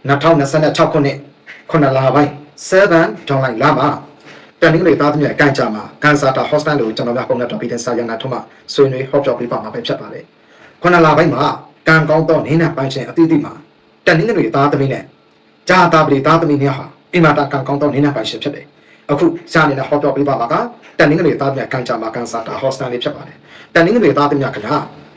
2026ခုနှစ်ခုနလပိုင်း7 July လမှာတန်နင်းတွေသားသမီးအကန်ကြမှာကန်ဆာတာ hostel လို့ကျွန်တော်များပုံနဲ့တော်ပြီးတဲ့စာရနာထုံးမှာဆွေးနွေးဟောပြောပေးပါမှာပဲဖြစ်ပါတယ်ခုနလပိုင်းမှာကံကောင်းသောနင်းနဲ့ပိုင်းချင်းအသီးသီးမှာတန်နင်းတွေသားသမီးနဲ့ဂျာတာပလီသားသမီးများဟာအိမ်မှာကံကောင်းသောနင်းနဲ့ပိုင်းချင်းဖြစ်တယ်အခုစာနေနဲ့ဟောပြောပေးပါမှာကတန်နင်းတွေသားသမီးအကန်ကြမှာကန်ဆာတာ hostel လေးဖြစ်ပါတယ်တန်နင်းတွေသားသမီးက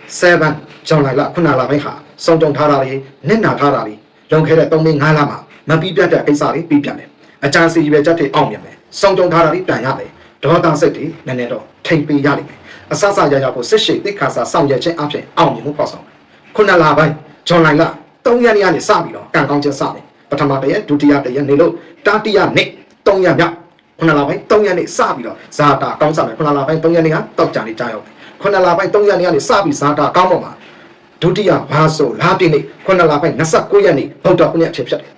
7 July လခုနလပိုင်းဟာစုံကြုံထားတာတွေနစ်နာထားတာတွေလုံခဲ့တဲ့3-5လမှာမပြီးပြတ်တဲ့ကိစ္စတွေပြီးပြတ်မယ်အကြံစီပဲချက်တွေအောင်မြင်မယ်စုံကြုံထားတာတွေပြန်ရမယ်ဒေါသစိတ်တွေနည်းနည်းတော့ထိန်ပေးရလိမ့်မယ်အဆဆရရဖို့စစ်ရှိတိခါစာစောင့်ရခြင်းအပြင်အောင်မြင်မှုပေါ့ဆောင်ခုနလပိုင်း July လ3ရက်နေ့ကနေစပြီးတော့ကံကောင်းခြင်းစတယ်ပထမတရက်ဒုတိယတရက်နေလို့တတိယနေ့3ရက်မြောက်ခုနလပိုင်း3ရက်နေ့စပြီးတော့ဇာတာကောင်းစားမယ်ခုနလပိုင်း3ရက်နေ့ကတောက်ကြနေကြရောက်တယ်ခုနလပိုင်း3ရက်နေ့ကနေစပြီးဇာတာကောင်းပေါ်မှာဒုတိယဘာဆိုလာပြည့်နေ့ခုနလပိုင်း29ရက်နေ့ဗုဒ္ဓဘုရားအဖြစ်ဖြစ်တယ်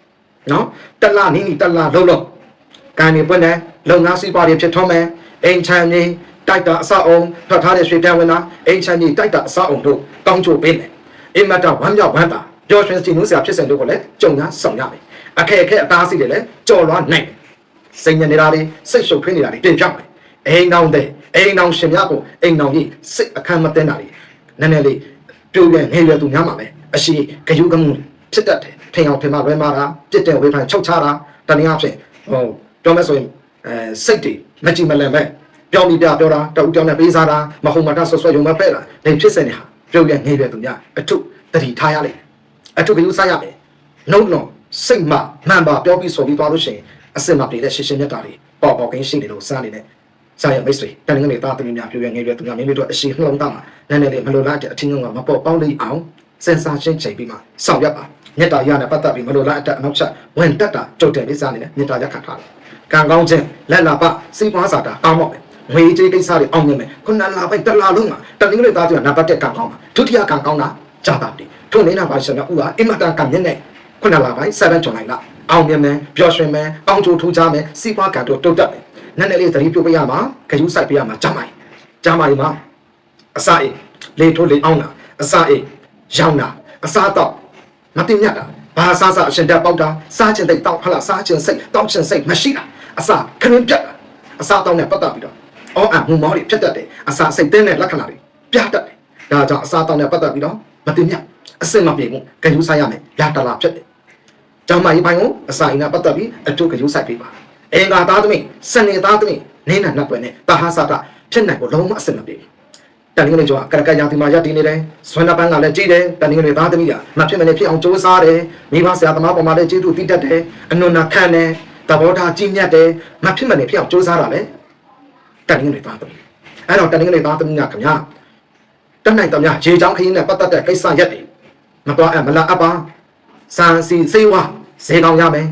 နော်တလနီးနီးတလလုံးလုံးကံနေပွင့်တယ်လုံငါးစီးပွားတွေဖြစ်ထုံးမယ်အိမ်ချမ်းကြီးတိုက်တာအစအောင်ထွက်ထားတဲ့ရွှေတန်းဝင်တာအိမ်ချမ်းကြီးတိုက်တာအစအောင်တို့ကောင်းချိုပေးမယ်အိမ်မတာဝမ်းမြောက်ဝမ်းသာပျော်ရွှင်စီနူးစရာဖြစ်စဉ်တို့ကိုလည်းကြုံရဆောင်ရမယ်အခက်အခဲအသားစီတွေလည်းကြော်လွှားနိုင်တယ်စိတ်ညစ်နေတာတွေစိတ်ရှုပ်ထွေးနေတာတွေပြင်ပြောင်းမယ်အိမ်တော်တဲ့အိမ်တော်ရှင်များကိုအိမ်တော်ကြီးစိတ်အခမ်းမသိတာတွေနည်းနည်းလေးပြိုပြန်ငယ်ရွယ်သူများမှာပဲအရှိဂယုကမှုဖြစ်တတ်တယ်ထင်အောင်ထင်မှလွဲမှားတာပြစ်တဲ့ဝေဖန်ချုပ်ချတာတနည်းအားဖြင့်ပြောမယ်ဆိုရင်စိတ်တွေမကြည်မလန်ပဲပြောမိပြပြောတာတအူတောင်းနဲ့ပေးစားတာမဟုတ်မတဆွဆွရုံမဖဲ့တာနေဖြစ်စင်နေဟာပြုတ်ရငယ်ရွယ်သူများအထုတတိထားရလိမ့်အထုဂယုစားရမယ်နှုတ်လုံးစိတ်မှမှန်ပါပြောပြီးဆိုပြီးသွားလို့ရှိရင်အစစ်မပြေတဲ့ရှင်းရှင်းမြတ်တာတွေပေါ်ပေါ်ကင်းရှိနေလို့စားနေတဲ့စားရမိတ်ဆွေတန်ငယ်လေးသားသမီးများပြုတ်ရငယ်ရွယ်သူများမိမိတို့အရှိနှလုံးသားမှာနည်းနည်းလေးမလိုလားတဲ့အထင်းလုံးကမပေါ်ပေါင်းလေးအောင်စင်စာရှင်းချိန်ပြီးမှဆောင်ရွက်ပါမြတ်တာရနဲ့ပတ်သက်ပြီးမလိုလားအတက်အနောက်ချက်ဝင်တက်တာကြုတ်တယ်လေးစားနေတဲ့မြတ်တာရခံထားတယ်ကံကောင်းခြင်းလက်လာပစိတ်ပွားစာတာကောင်းပါမယ်ငွေကြေးကိစ္စတွေအောင်မြင်မယ်ခုနလာပိုင်းတလာလုံးမှာတနင်္ဂနွေသားတွေကနံပါတ်1ကံကောင်းပါဒုတိယကံကောင်းတာကြာတာပြီထို့နေနာပါရှင်ကဥဟာအင်မတန်ကံမြင့်တဲ့ခုနလာပိုင်း7 July လအောင်မြင်မယ်ပျော်ရွှင်မယ်ကောင်းကျိုးထူးခြားမယ်စီးပွားကံတို့တုတ်တက်မယ်နည်းနည်းလေးသတိပြုပေးရမှာခရူးဆိုင်ပေးရမှာကြားမိုင်းမှာအစာအိတ်လေထိုးလေအောင်တာအစာအိတ်ရောင်းတာအစာတော့မတင်မြတ်တာဘာစားစားအရှင်တက်ပေါက်တာစားချင်တဲ့တောက်ဟလာစားချင်စိတ်တောက်ချင်စိတ်မရှိတာအစာခရင်းပြတ်တာအစာတောက်နဲ့ပတ်သက်ပြီးတော့အော်အမှုမောတွေဖြစ်တတ်တယ်အစာစိတ်တင်းတဲ့လက္ခဏာတွေပြတတ်တယ်ဒါကြောင့်အစာတောက်နဲ့ပတ်သက်ပြီးတော့မတင်မြတ်အစင်မပြေဘူးခရူးဆိုင်ရမယ်ရတလာဖြစ်တယ်ကျောင်းမကြီးပိုင်းကိုအစာအိမ်နဲ့ပတ်သက်ပြီးအတူခရူးဆိုင်ပေးပါအင်္ဂါသားသမီးစနေသားသမီးနေနာနတ်ပွဲနဲ့တာဟာစာတာဖြစ်နိုင်ကိုလုံးဝအစင်မပြေဘူးတန်ငယ်လေးကျော်ကကရာတီမှာရပ်တည်နေတယ်ဆွမ်းနာပန်းကလည်းကြည်တယ်တန်ငယ်လေးသားသမီးကမဖြစ်မနေဖြစ်အောင်ကြိုးစားတယ်မိဘဆရာသမားပေါ်မှာလည်းကျေးဇူးတည်တတ်တယ်အနုနာခံတယ်သဘောထားကြီးမြတ်တယ်မဖြစ်မနေဖြစ်အောင်ကြိုးစားတာလေတန်ငယ်လေးသားသမီးအဲ့တော့တန်ငယ်လေးသားသမီးကခင်ဗျာတတ်နိုင်တမရေချောင်းခရင်နဲ့ပတ်သက်တဲ့ကိစ္စရက်တွေမတော်မလားအပ်ပါစံစီစေဝါဈေးကောင်းရမယ်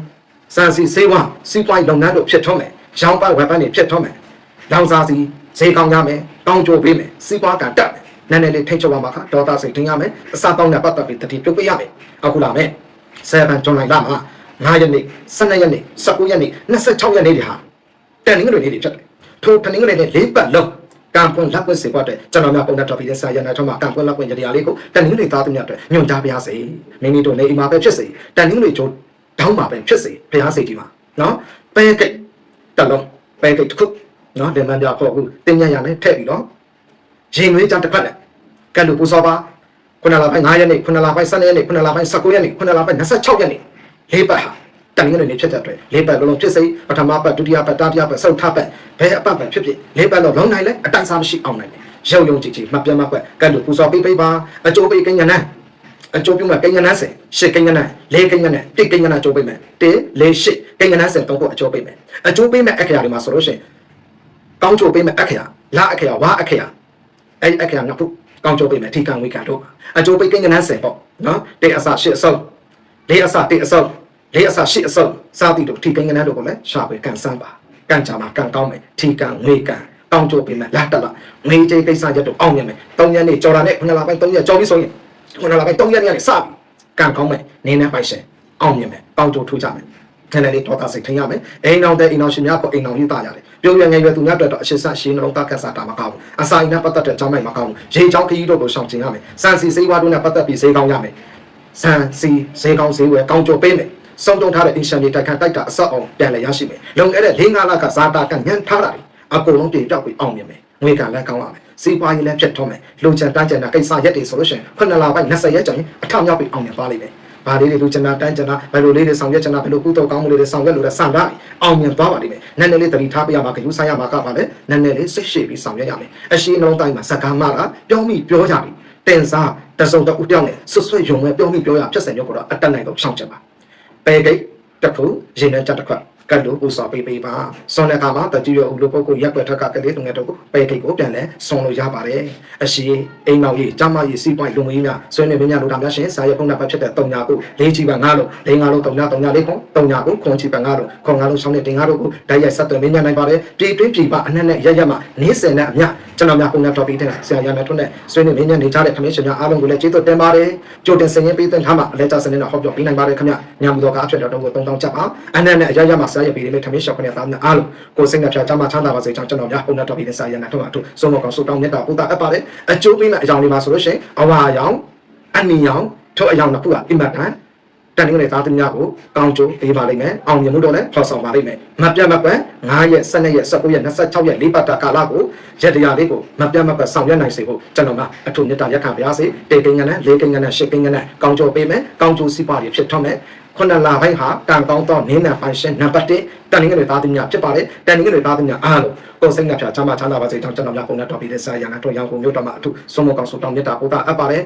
စံစီစေဝါစီးပွားရေးလုပ်ငန်းတို့ဖြစ်ထွန်းမယ်ရောင်းပိုက်ဝယ်ပန်းတွေဖြစ်ထွန်းမယ်လောင်စာစီဈေးကောင်းရမယ်ကောင်းကျိုးပေးမယ်စီးပွားကတက်မယ်နည်းနည်းလေးထိတ်ချုပ်ပါမှာခါဒေါသစိတ်ထင်ရမယ်အစာတောင်းနဲ့ပတ်သက်ပြီးတတိပြုတ်ပေးရမယ်အခုလာမယ်7 July လမှာ9ရက်နေ့12ရက်နေ့19ရက်နေ့26ရက်နေ့တွေဟာတန်ငင်္ဂနွေနေ့တွေဖြစ်တယ်ထိုတန်ငင်္ဂနွေနေ့၄ပတ်လုံးကံပွင့်လက်ပွင့်စေပွားတဲ့ကျွန်တော်များပုံနဲ့တော်ပြီးတဲ့ဆရာရနာထောင်းမှာကံပွင့်လက်ပွင့်ကြတရားလေးကိုတန်ငင်္ဂနွေသားသမီးတွေညွှန်ကြားပြရစေမိမိတို့နေအိမ်မှာပဲဖြစ်စေတန်ငင်္ဂနွေကျိုးတောင်းမှာပဲဖြစ်စေဘုရားစိတ်ကြီးမှာနော်ပဲကိတ်တလုံးပဲကိတ်တစ်ခုနော်ဒီမှန်ပြဖို့အခုတင်ညံ့ရမယ်ထည့်ပြီးတော့ရင်ွေးကြတစ်ဖက်နဲ့ကဲလို့ပူစောပါခုနလပိုင်း9ရက်နေ့ခုနလပိုင်း12ရက်နေ့ခုနလပိုင်း19ရက်နေ့ခုနလပိုင်း26ရက်နေ့၄ပတ်ဟာတန်ငင်္ဂနွေနေ့ဖြစ်တဲ့အတွက်၄ပတ်လုံးဖြစ်စေပထမပတ်ဒုတိယပတ်တတိယပတ်ဆုတ်ထပတ်ဘယ်အပတ်ပဲဖြစ်ဖြစ်၄ပတ်လုံးလုံးနိုင်လဲအတိုင်းစားမရှိအောင်နိုင်တယ်ရုံရုံကြည်ကြည်မှတ်ပြတ်မှတ်ကွက်ကဲလို့ပူစောပေးပါအကျိုးပေးကိန်းညာနဲ့အကျိုးပြုမဲ့ကိန်းညာနဲ့ရှစ်ကိန်းညာနဲ့၄ကိန်းညာနဲ့တိကိန်းညာနဲ့အကျိုးပေးမယ်1 4 8ကိန်းညာနဲ့တော့ကိုအကျိုးပေးမယ်အကျိုးပေးမဲ့အခရာတွေမှာဆိုလို့ရှိရင်ကောင်းကျိုးပေးမဲ့အခရာလာအခရာဝါအခရာအဲ့အခရာနှစ်ခုကောင်းကျိုးပေးမယ်ထိကံဝိကံတို့အကျိုးပေးကိန်းညာနဲ့ပေါ့နော်တေအစရှစ်အစုံ၄အစတေအစုံ၄အစရှစ်အစုံစားတိတို့ထိကိန်းညာနဲ့တို့ကိုလည်းရှာပေးကန်စမ်းပါကန်ချာမှာကန်ကောင်းမယ်ထိကံဝိကံကောင်းကျိုးပေးမယ်လာတက်လာငွေကြေးကိစ္စရက်တို့အောင်မြင်မယ်3ရက်နေ့ကြော်တာနဲ့9လပိုင်း3ရက်ကြော်ပြီးဆိုရင်9လပိုင်း3ရက်နေ့ကနေစပြီကန်ကောင်းမယ်နေနဲ့ပိုက်ရှင်အောင်မြင်မယ်ကောင်းကျိုးထူးကြမယ်ခဏလေးဒေါသစိတ်ထင်ရမယ်အိမ်အောင်တဲ့အိမ်အောင်ရှင်များကိုအိမ်အောင်ရေးသားရတယ်ပြုံးရငယ်ရွယ်သူများအတွက်တော့အရှင်းစရှင်းနှလုံးသားကက်ဆာတာမကောင်းဘူးအစာအိမ်နဲ့ပတ်သက်တဲ့အကြောင်းမိုက်မကောင်းဘူးရေချောင်းခရီးတို့ကိုရှောင်ကျင်ရမယ်စံစီစေးဝါတို့နဲ့ပတ်သက်ပြီးဈေးကောင်းရမယ်စံစီဈေးကောင်းဈေးဝယ်ကောင်းကျိုးပေးမယ် စုံတုံထားတဲ့အင်ရှင်တွေတိုက်ခန်းတိုက်တာအဆောက်အုံပြန်လည်ရရှိမယ်လုံခဲ့တဲ့၄-၅လကဇာတာကညံထားတာအကုန်လုံးပြေပြောက်ပြီးအောင်မြင်မယ်ငွေကလည်းကောင်းပါမယ်စီးပွားရေးလည်းဖြစ်ထွန်းမယ်လူချန်တန်းချန်တာကိစ္စရက်တွေဆိုလို့ရှိရင်9လပိုင်း20ရက်ကျော်ရင်အထောက်မြောက်ပြီးအောင်မြင်ပါလိမ့်မယ်ဘာလေးတွေလူချန်တာတန်းချန်တာဘယ်လိုလေးတွေဆောင်ရွက်ချန်တာဘယ်လိုကုသိုလ်ကောင်းမှုလေးတွေဆောင်ရွက်လို့လဲစံတာအောင်မြင်သွားပါလိမ့်မယ်နည်းနည်းလေးတတိထားပြရမှာကယူဆိုင်ရမှာကပါလေနည်းနည်းလေးစိတ်ရှည်ပြီးဆောင်ရွက်ရမယ်အရှိနှုံးတိုင်းမှာစကားမကပြောမိပြောကြပြီတင်စားတစုံတဦးတောင်းနဲ့ဆွဆွယုံမဲ့ပြောမိပြောရဖြစ်စံမျိုးကတော့အတက်နိုင်တော့ရှောင်းချက်ပါပေကိတ်တစ်ခုရင်းနဲ့ချက်တစ်ခွက်ကတ်လို့ပူစော်ပေးပါဆွန်တဲ့အခါမှာတကြည့်ရဦးလို့ပုဂ္ဂိုလ်ရက်ွက်ထက်ကကလေးတုံငယ်တို့ကိုပေကိတ်ကိုပြန်လဲဆွန်လို့ရပါတယ်အရှိအိမ်မောင်ကြီးကျမကြီးစီးပွားရေးလူမင်းများဆွေးနွေးမင်းများတို့ဒါများရှင်စာရွက်ဖုန်းနံပါတ်ဖြစ်တဲ့3ညာကို4ချီပါ9လို့4 5လို့3ညာ3ညာ4ခွန်3ညာကိုခွန်ချီပါ9လို့ခွန်9လို့6နဲ့တင်9လို့ကိုဓာတ်ရိုက်ဆက်သွယ်မင်းများနိုင်ပါတယ်ပြည်တွင်းပြည်ပအနှက်နဲ့ရရမှာနေ့စဉ်နဲ့အမျှကျွန်တော်များပုံနဲ့တော်ပြီးတဲ့ဆရာရနဲ့ထွန်းနဲ့ဆွေးနွေးမင်းများနေကြတဲ့ခမင်းရှင်များအားလုံးကိုလည်းကျေးဇူးတင်ပါတယ်ကြိုတင်စင်ရင်ပေးတဲ့ထားမှာအလဲကျစနေနဲ့ဟောပြောပေးနိုင်ပါတယ်ခင်ဗျညမူတော်ကအဖြစ်တော်ကို3000ချက်ပါအနှက်နဲ့ရရမှာဆရာရပေးတဲ့ခမင်းရှင်ခနဲ့သားများအားလုံးကိုစိတ်နှပြချမ်းသာချမ်းသာပါစေကြောင်းကျွန်တော်များပုံနဲ့တော်ပြီးတဲ့ဆရာရနဲ့ထွန်းမှာတို့ဆုံးမကောင်ဆုတောင်းမြတ်တာပို့တာအပ်ပါတယ်အကျိုးပေးမဲ့အကြောင်းလေးပါဆိုလို့ရှိရင်အဝါရောင်အနီရောင်ထို့အယောင်တစ်ခုကအင်မတန်တန်တင်းနဲ့သားသမီးကိုကောင်းကျိုးပေးပါလိမ့်မယ်အောင်မြင်မှုတော့လည်းဖော်ဆောင်ပါလိမ့်မယ်မပြတ်မကွက်9ရက်12ရက်19ရက်26ရက်4ပတ်တာကာလကိုရက်တရားလေးကိုမပြတ်မကွက်ဆောင်ရွက်နိုင်စေဖို့ကျွန်တော်ကအထူးမြတ်တာရက်ခံပါရစေတေကိန်းကနဲ့လေးကိန်းကနဲ့ရှစ်ကိန်းကနဲ့ကောင်းကျိုးပေးမယ်ကောင်းကျိုးစီးပွားရေးဖြစ်ထွန်းမယ်ခုနလပိုင်းဟာကံကောင်းသောနင်းနံပိုင်ရှင်နံပါတ်1တန်တင်းတွေသားသမီးဖြစ်ပါတယ်တန်တင်းတွေသားသမီးအားလုံးကိုယ်စိတ်နှပြချမ်းသာပါစေကြောင်းကျွန်တော်များပုံနဲ့တော်ပြီးတဲ့ဆရာရန်တော်ရောင်ကိုမျိုးတော်မှာအထူးဆုံးမကောင်းဆုတောင်းမြတ်တာပို့တာအပ်ပါတယ်